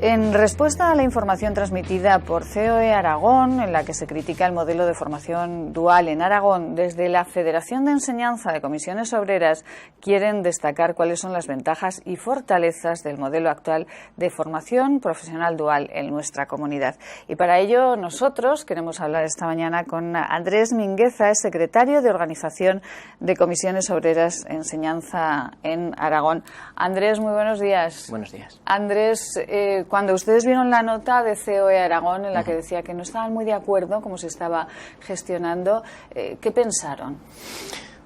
En respuesta a la información transmitida por COE Aragón, en la que se critica el modelo de formación dual en Aragón, desde la Federación de Enseñanza de Comisiones Obreras quieren destacar cuáles son las ventajas y fortalezas del modelo actual de formación profesional dual en nuestra comunidad. Y para ello nosotros queremos hablar esta mañana con Andrés Mingueza, es secretario de Organización de Comisiones Obreras Enseñanza en Aragón. Andrés, muy buenos días. Buenos días. Andrés, cuando ustedes vieron la nota de COE Aragón en la que decía que no estaban muy de acuerdo cómo se estaba gestionando, ¿qué pensaron?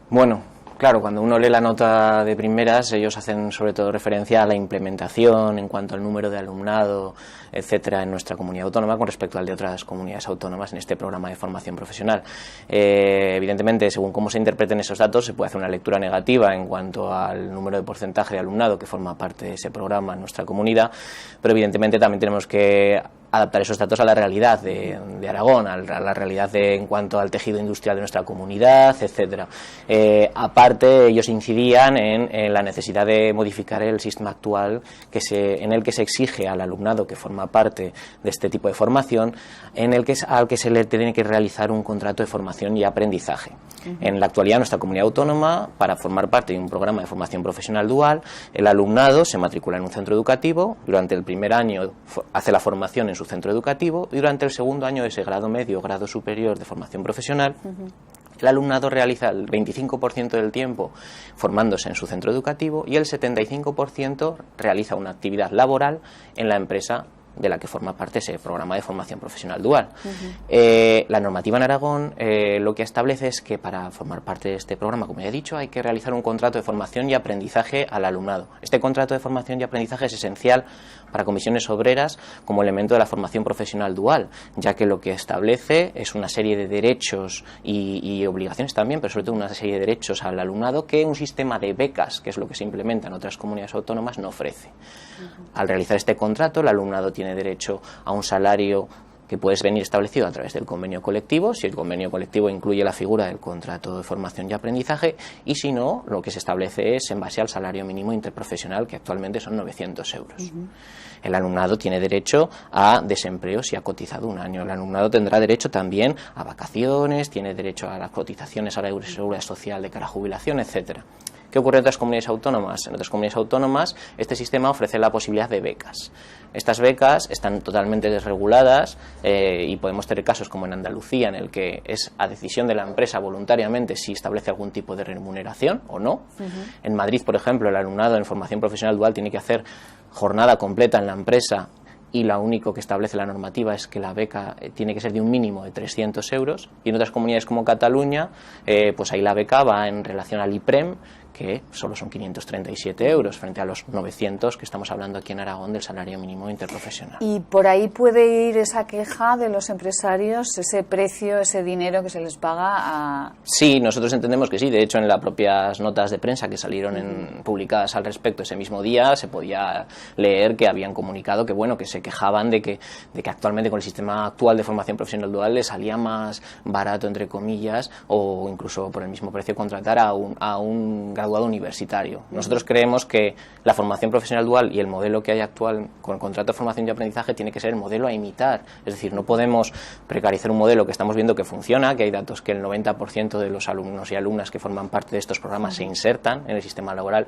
Bueno, claro, cuando uno lee la nota de primeras, ellos hacen sobre todo referencia a la implementación en cuanto al número de alumnado, etcétera, en nuestra comunidad autónoma con respecto al de otras comunidades autónomas en este programa de formación profesional. Evidentemente, según cómo se interpreten esos datos, se puede hacer una lectura negativa en cuanto al número de porcentaje de alumnado que forma parte de ese programa en nuestra comunidad, pero evidentemente también tenemos que adaptar esos datos a la realidad de Aragón, a la realidad en cuanto al tejido industrial de nuestra comunidad, etcétera. Aparte, ellos incidían en la necesidad de modificar el sistema actual en el que se exige al alumnado que forma parte de este tipo de formación, al que se le tiene que realizar un contrato de formación y aprendizaje. En la actualidad, nuestra comunidad autónoma, para formar parte de un programa de formación profesional dual, el alumnado se matricula en un centro educativo, durante el primer año hace la formación en su centro educativo y durante el segundo año de ese grado medio o grado superior de formación profesional, el alumnado realiza el 25% del tiempo formándose en su centro educativo y el 75% realiza una actividad laboral en la empresa de la que forma parte ese programa de formación profesional dual. La normativa en Aragón lo que establece es que para formar parte de este programa, como ya he dicho, hay que realizar un contrato de formación y aprendizaje al alumnado. Este contrato de formación y aprendizaje es esencial para comisiones obreras como elemento de la formación profesional dual, ya que lo que establece es una serie de derechos y obligaciones también, pero sobre todo una serie de derechos al alumnado que un sistema de becas, que es lo que se implementa en otras comunidades autónomas, no ofrece. Al realizar este contrato, el alumnado tiene derecho a un salario que puede venir establecido a través del convenio colectivo, si el convenio colectivo incluye la figura del contrato de formación y aprendizaje, y si no, lo que se establece es en base al salario mínimo interprofesional, que actualmente son 900 euros. El alumnado tiene derecho a desempleo si ha cotizado un año. El alumnado tendrá derecho también a vacaciones, tiene derecho a las cotizaciones a la seguridad social de cara a jubilación, etcétera. ¿Qué ocurre en otras comunidades autónomas? En otras comunidades autónomas este sistema ofrece la posibilidad de becas. Estas becas están totalmente desreguladas y podemos tener casos como en Andalucía, en el que es a decisión de la empresa voluntariamente si establece algún tipo de remuneración o no. En Madrid, por ejemplo, el alumnado en formación profesional dual tiene que hacer jornada completa en la empresa y lo único que establece la normativa es que la beca tiene que ser de un mínimo de 300 euros, y en otras comunidades como Cataluña, pues ahí la beca va en relación al IPREM, que solo son 537 euros frente a los 900 que estamos hablando aquí en Aragón del salario mínimo interprofesional. ¿Y por ahí puede ir esa queja de los empresarios, ese precio, ese dinero que se les paga a...? Sí, nosotros entendemos que sí. De hecho, en las propias notas de prensa que salieron publicadas al respecto ese mismo día, se podía leer que habían comunicado que, bueno, que se quejaban de que actualmente con el sistema actual de formación profesional dual les salía más barato, entre comillas, o incluso por el mismo precio contratar a un graduado universitario. Nosotros creemos que la formación profesional dual y el modelo que hay actual con el contrato de formación y aprendizaje tiene que ser el modelo a imitar. Es decir, no podemos precarizar un modelo que estamos viendo que funciona, que hay datos que el 90% de los alumnos y alumnas que forman parte de estos programas se insertan en el sistema laboral.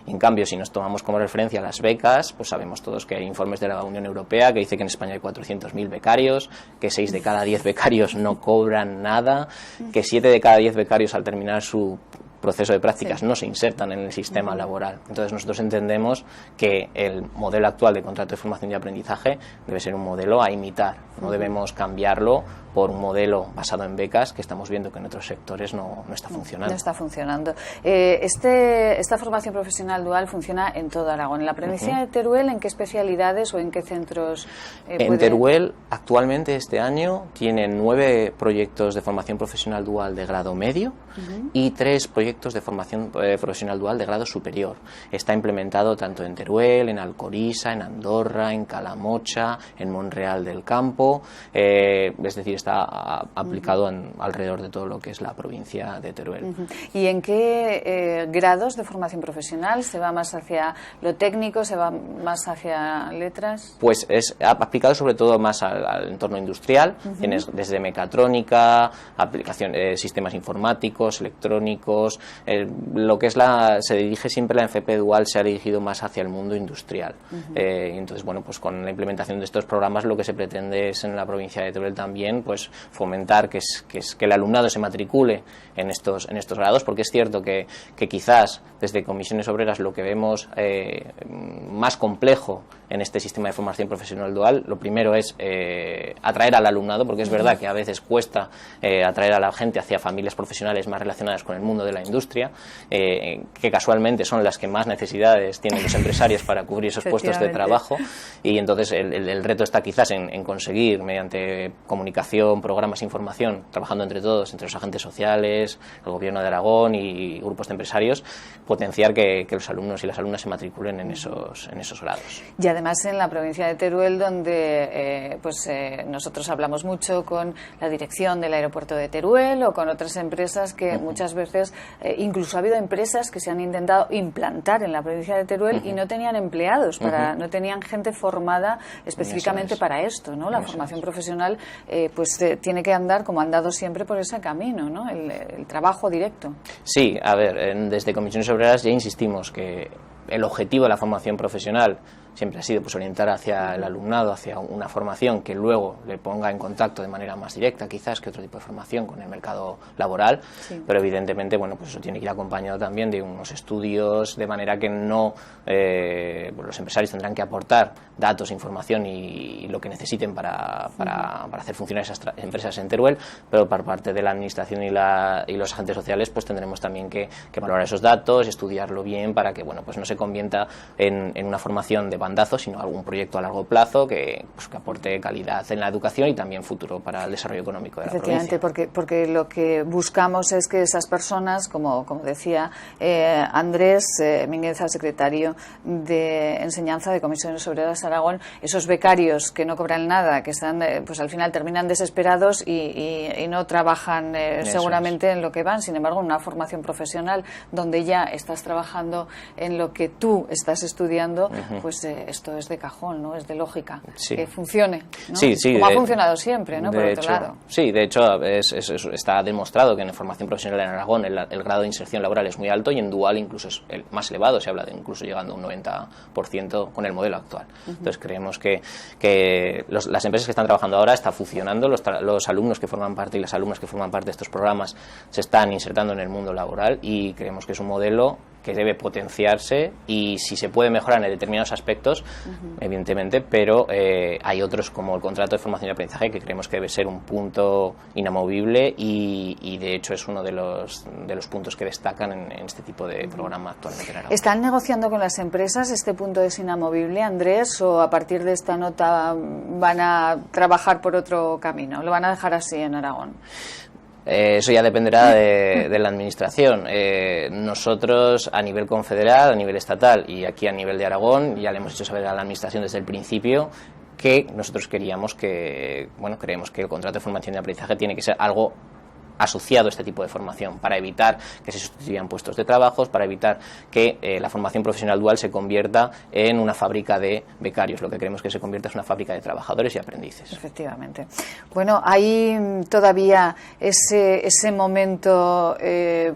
En cambio, si nos tomamos como referencia las becas, pues sabemos todos que hay informes de la Unión Europea que dice que en España hay 400.000 becarios, que 6 de cada 10 becarios no cobran nada, que 7 de cada 10 becarios al terminar su proceso de prácticas no se insertan en el sistema laboral. Entonces nosotros entendemos que el modelo actual de contrato de formación y aprendizaje debe ser un modelo a imitar. No debemos cambiarlo por un modelo basado en becas que estamos viendo que en otros sectores no está funcionando. No está funcionando. Esta formación profesional dual funciona en todo Aragón. En la provincia de Teruel, ¿en qué especialidades o en qué centros En Teruel, actualmente este año, tienen 9 proyectos de formación profesional dual de grado medio y 3 proyectos proyectos de formación profesional dual de grado superior. Está implementado tanto en Teruel, en Alcoriza, en Andorra, en Calamocha, en Monreal del Campo, es decir, está aplicado alrededor de todo lo que es la provincia de Teruel. ¿Y en qué grados de formación profesional? ¿Se va más hacia lo técnico, se va más hacia letras? Pues es aplicado sobre todo más al entorno industrial. Tienes desde mecatrónica, sistemas informáticos, electrónicos, lo que es se dirige siempre la FP Dual, se ha dirigido más hacia el mundo industrial. Entonces, bueno, pues con la implementación de estos programas lo que se pretende es en la provincia de Teruel también pues fomentar que el alumnado se matricule en estos grados, porque es cierto que quizás desde Comisiones Obreras lo que vemos más complejo en este sistema de formación profesional dual, lo primero es atraer al alumnado, porque es verdad que a veces cuesta atraer a la gente hacia familias profesionales más relacionadas con el mundo de la industria, que casualmente son las que más necesidades tienen los empresarios para cubrir esos puestos de trabajo, y entonces el reto está quizás en conseguir, mediante comunicación, programas, información, trabajando entre todos, entre los agentes sociales, el Gobierno de Aragón y grupos de empresarios, potenciar que los alumnos y las alumnas se matriculen en esos grados. Y además en la provincia de Teruel, donde nosotros hablamos mucho con la dirección del aeropuerto de Teruel o con otras empresas que muchas veces, incluso ha habido empresas que se han intentado implantar en la provincia de Teruel y no tenían empleados, no tenían gente formada específicamente para esto, ¿no? La formación profesional tiene que andar, como ha andado siempre, por ese camino, ¿no? El trabajo directo. Sí, a ver, desde Comisiones Obreras ya insistimos que el objetivo de la formación profesional siempre ha sido pues orientar hacia el alumnado, hacia una formación que luego le ponga en contacto de manera más directa, quizás, que otro tipo de formación con el mercado laboral, pero evidentemente, bueno, pues eso tiene que ir acompañado también de unos estudios, de manera que no los empresarios tendrán que aportar datos, información y lo que necesiten para hacer funcionar esas empresas en Teruel, pero por parte de la administración y los agentes sociales pues tendremos también que valorar esos datos, estudiarlo bien para que, bueno, pues no se convierta en una formación de bandazo, sino algún proyecto a largo plazo que aporte calidad en la educación y también futuro para el desarrollo económico de la provincia. Porque lo que buscamos es que esas personas, como decía Andrés Mingueza, secretario de Enseñanza de Comisiones Obreras Aragón, esos becarios que no cobran nada, que están pues al final terminan desesperados y no trabajan seguramente en lo que van. Sin embargo, en una formación profesional donde ya estás trabajando en lo que tú estás estudiando, pues esto es de cajón, ¿no? Es de lógica, que funcione, ¿no? Sí, como ha funcionado siempre, ¿no? Por otro lado. Sí, de hecho está demostrado que en formación profesional en Aragón el grado de inserción laboral es muy alto y en dual incluso es el más elevado, se habla de incluso llegando a un 90% con el modelo actual. Entonces creemos que las empresas que están trabajando ahora están funcionando, los alumnos que forman parte y las alumnas que forman parte de estos programas se están insertando en el mundo laboral y creemos que es un modelo que debe potenciarse y si se puede mejorar en determinados aspectos, evidentemente, pero hay otros como el contrato de formación y aprendizaje que creemos que debe ser un punto inamovible y de hecho es uno de los puntos que destacan en este tipo de programa actualmente en Aragón. ¿Están negociando con las empresas? ¿Este punto es inamovible, Andrés, o a partir de esta nota van a trabajar por otro camino? ¿Lo van a dejar así en Aragón? Eso ya dependerá de la administración. Nosotros a nivel confederal, a nivel estatal y aquí a nivel de Aragón ya le hemos hecho saber a la administración desde el principio que nosotros creemos que el contrato de formación y aprendizaje tiene que ser algo asociado a este tipo de formación para evitar que se sustituyan puestos de trabajo, para evitar que la formación profesional dual se convierta en una fábrica de becarios. Lo que queremos que se convierta es una fábrica de trabajadores y aprendices. Efectivamente. Bueno, hay todavía ese momento,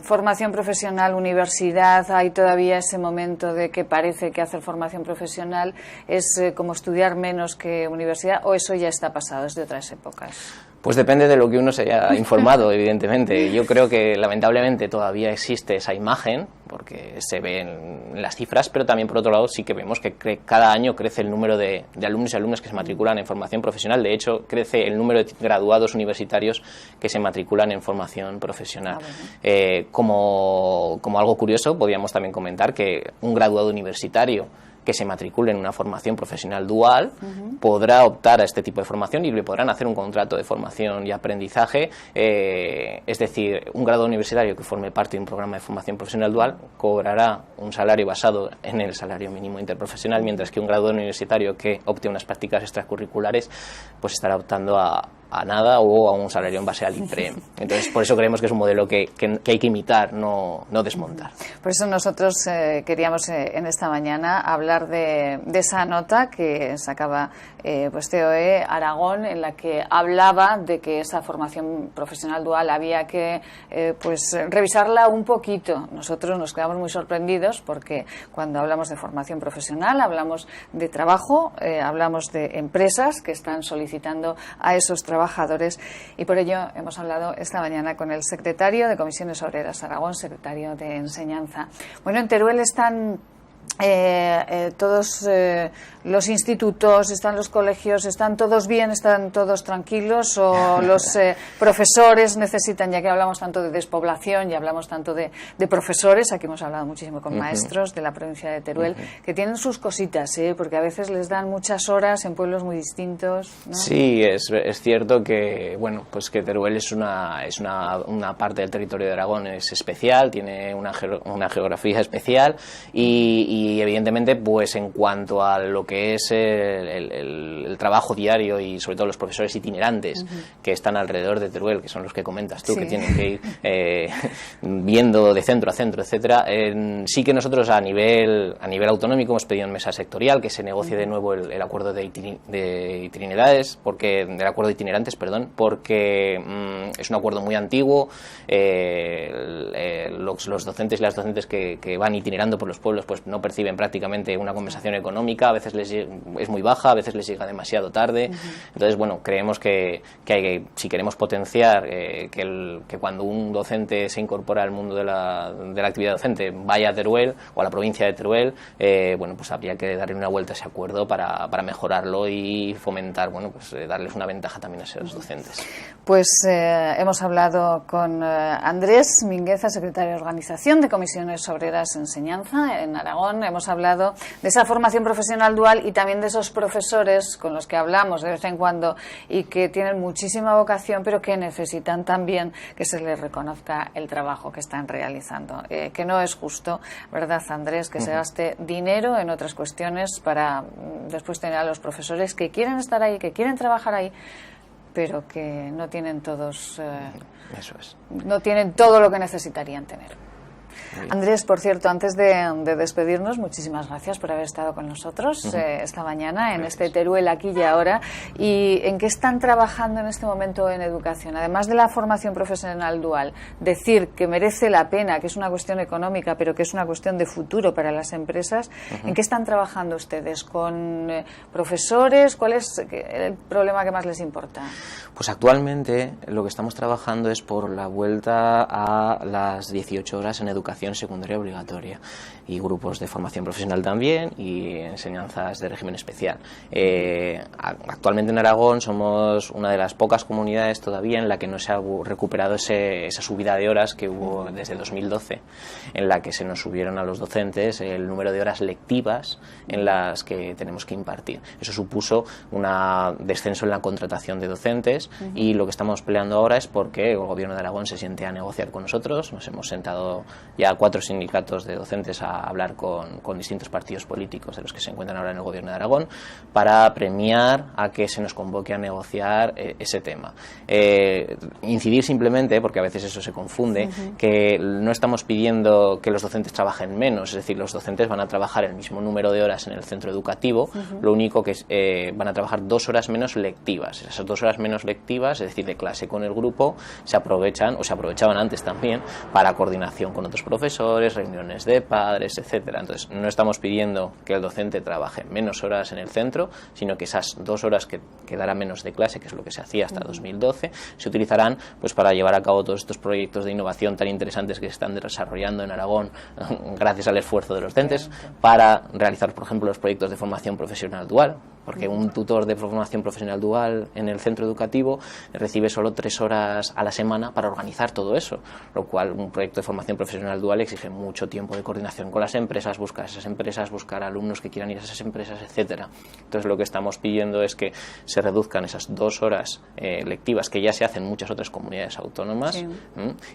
formación profesional, universidad, hay todavía ese momento de que parece que hacer formación profesional es como estudiar menos que universidad, o eso ya está pasado, es de otras épocas. Pues depende de lo que uno se haya informado, evidentemente. Yo creo que lamentablemente todavía existe esa imagen, porque se ve en las cifras, pero también por otro lado sí que vemos que cada año crece el número de alumnos y alumnas que se matriculan en formación profesional. De hecho, crece el número de graduados universitarios que se matriculan en formación profesional. Como algo curioso, podríamos también comentar que un graduado universitario que se matricule en una formación profesional dual podrá optar a este tipo de formación y le podrán hacer un contrato de formación y aprendizaje, es decir, un grado universitario que forme parte de un programa de formación profesional dual cobrará un salario basado en el salario mínimo interprofesional, mientras que un grado universitario que opte unas prácticas extracurriculares pues estará optando a nada o a un salario en base al IPREM. Entonces, por eso creemos que es un modelo que hay que imitar, no desmontar. Por eso nosotros queríamos en esta mañana hablar de esa nota que sacaba pues COE Aragón, en la que hablaba de que esa formación profesional dual había que pues revisarla un poquito. Nosotros nos quedamos muy sorprendidos porque cuando hablamos de formación profesional hablamos de trabajo, hablamos de empresas que están solicitando a esos trabajadores, y por ello hemos hablado esta mañana con el secretario de Comisiones Obreras Aragón, secretario de Enseñanza. Bueno, en Teruel están todos los institutos, están los colegios, ¿están todos bien, están todos tranquilos, o los profesores necesitan, ya que hablamos tanto de despoblación y hablamos tanto de profesores, aquí hemos hablado muchísimo con maestros de la provincia de Teruel, que tienen sus cositas, porque a veces les dan muchas horas en pueblos muy distintos, ¿no? Sí, es cierto que, bueno, pues que Teruel es una parte del territorio de Aragón, es especial, tiene una geografía especial y evidentemente pues en cuanto a lo que es el trabajo diario y sobre todo los profesores itinerantes que están alrededor de Teruel, que son los que comentas tú, que tienen que ir viendo de centro a centro, etcétera, sí que nosotros a nivel autonómico hemos pedido en mesa sectorial que se negocie de nuevo el acuerdo de itinerantes, porque es un acuerdo muy antiguo. Los docentes y las docentes que van itinerando por los pueblos pues no perciben prácticamente una compensación económica, a veces es muy baja, a veces les llega demasiado tarde. Entonces, bueno, creemos que si queremos potenciar que cuando un docente se incorpora al mundo de la actividad docente vaya a Teruel o a la provincia de Teruel, bueno, pues habría que darle una vuelta a ese acuerdo para mejorarlo y fomentar, bueno, pues darles una ventaja también a esos docentes. Pues hemos hablado con Andrés Mingueza, secretario de Organización de Comisiones Obreras Enseñanza en Aragón. Hemos hablado de esa formación profesional dual y también de esos profesores con los que hablamos de vez en cuando y que tienen muchísima vocación, pero que necesitan también que se les reconozca el trabajo que están realizando. Que no es justo, ¿verdad, Andrés?, que se gaste dinero en otras cuestiones para después tener a los profesores que quieren estar ahí, que quieren trabajar ahí, pero que no tienen todos, no tienen todo lo que necesitarían tener. Andrés, por cierto, antes de despedirnos, muchísimas gracias por haber estado con nosotros esta mañana en este Teruel aquí y ahora. ¿Y en qué están trabajando en este momento en educación? Además de la formación profesional dual, decir que merece la pena, que es una cuestión económica, pero que es una cuestión de futuro para las empresas, ¿en qué están trabajando ustedes? ¿Con profesores? ¿Cuál es el problema que más les importa? Pues actualmente lo que estamos trabajando es por la vuelta a las 18 horas en educación secundaria obligatoria y grupos de formación profesional también y enseñanzas de régimen especial. Actualmente en Aragón somos una de las pocas comunidades todavía en la que no se ha recuperado esa subida de horas que hubo desde 2012, en la que se nos subieron a los docentes el número de horas lectivas en las que tenemos que impartir. Eso supuso un descenso en la contratación de docentes y lo que estamos peleando ahora es porque el Gobierno de Aragón se siente a negociar con nosotros. Nos hemos sentado ya 4 sindicatos de docentes a hablar con distintos partidos políticos de los que se encuentran ahora en el Gobierno de Aragón para premiar a que se nos convoque a negociar ese tema. Incidir simplemente, porque a veces eso se confunde, que no estamos pidiendo que los docentes trabajen menos, es decir, los docentes van a trabajar el mismo número de horas en el centro educativo, lo único que van a trabajar 2 horas menos lectivas. Esas 2 horas menos lectivas, es decir, de clase con el grupo, se aprovechan, o se aprovechaban antes también, para coordinación con otros profesores, reuniones de padres, etcétera. Entonces, no estamos pidiendo que el docente trabaje menos horas en el centro, sino que esas 2 horas que quedará menos de clase, que es lo que se hacía hasta 2012, se utilizarán pues para llevar a cabo todos estos proyectos de innovación tan interesantes que se están desarrollando en Aragón gracias al esfuerzo de los docentes, para realizar, por ejemplo, los proyectos de formación profesional dual, porque un tutor de formación profesional dual en el centro educativo recibe solo 3 horas a la semana para organizar todo eso, lo cual un proyecto de formación profesional dual exige mucho tiempo de coordinación con las empresas, buscar esas empresas, buscar alumnos que quieran ir a esas empresas, etcétera. Entonces lo que estamos pidiendo es que se reduzcan esas 2 horas lectivas que ya se hacen en muchas otras comunidades autónomas, sí,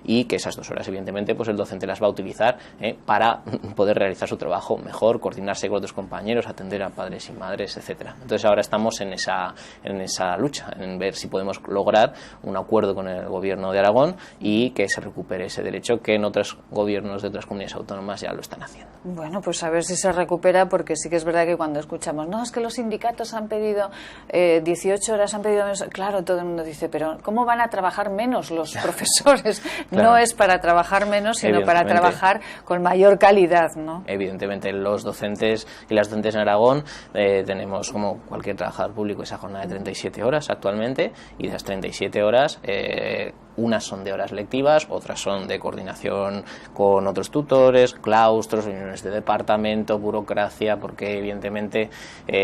y que esas 2 horas evidentemente pues el docente las va a utilizar para poder realizar su trabajo mejor, coordinarse con otros compañeros, atender a padres y madres, etcétera. Entonces ahora estamos en esa lucha, en ver si podemos lograr un acuerdo con el gobierno de Aragón y que se recupere ese derecho que en otros gobiernos de otras comunidades autónomas ya lo están haciendo. Bueno, pues a ver si se recupera, porque sí que es verdad que cuando escuchamos, no, es que los sindicatos han pedido 18 horas, han pedido menos, claro, todo el mundo dice, pero ¿cómo van a trabajar menos los profesores? Claro. No es para trabajar menos, sino para trabajar con mayor calidad, ¿no? Evidentemente, los docentes y las docentes en Aragón tenemos, como cualquier trabajador público, esa jornada de 37 horas actualmente, y de esas 37 horas, unas son de horas lectivas, otras son de coordinación con otros tutores, claustros, reuniones de departamento, burocracia, porque evidentemente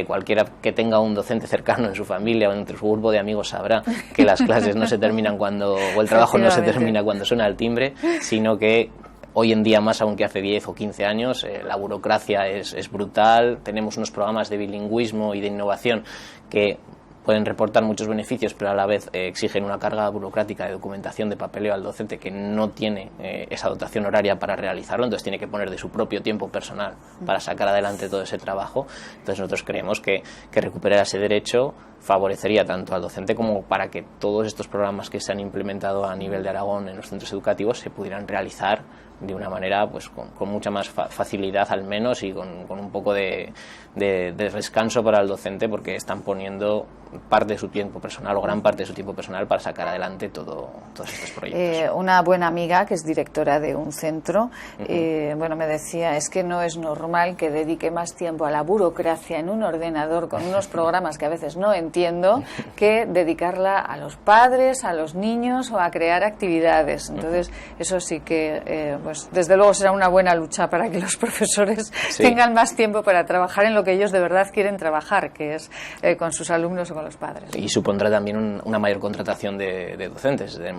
cualquiera que tenga un docente cercano en su familia o entre su grupo de amigos sabrá que las clases no se terminan o el trabajo no se termina cuando suena el timbre, sino que hoy en día, más aún que hace 10 o 15 años, la burocracia es brutal. Tenemos unos programas de bilingüismo y de innovación que pueden reportar muchos beneficios, pero a la vez exigen una carga burocrática de documentación, de papeleo al docente que no tiene esa dotación horaria para realizarlo, entonces tiene que poner de su propio tiempo personal para sacar adelante todo ese trabajo. Entonces nosotros creemos que recuperar ese derecho favorecería tanto al docente como para que todos estos programas que se han implementado a nivel de Aragón en los centros educativos se pudieran realizar de una manera pues con mucha más facilidad al menos, y con un poco de descanso para el docente, porque están poniendo parte de su tiempo personal o gran parte de su tiempo personal para sacar adelante todos estos proyectos. Una buena amiga que es directora de un centro, bueno, me decía, es que no es normal que dedique más tiempo a la burocracia en un ordenador con unos programas que a veces no entiendo, que dedicarla a los padres, a los niños o a crear actividades. Entonces eso sí que pues desde luego será una buena lucha para que los profesores tengan más tiempo para trabajar en lo que ellos de verdad quieren trabajar, que es con sus alumnos o con los padres. Y supondrá también una mayor contratación de docentes. Tenemos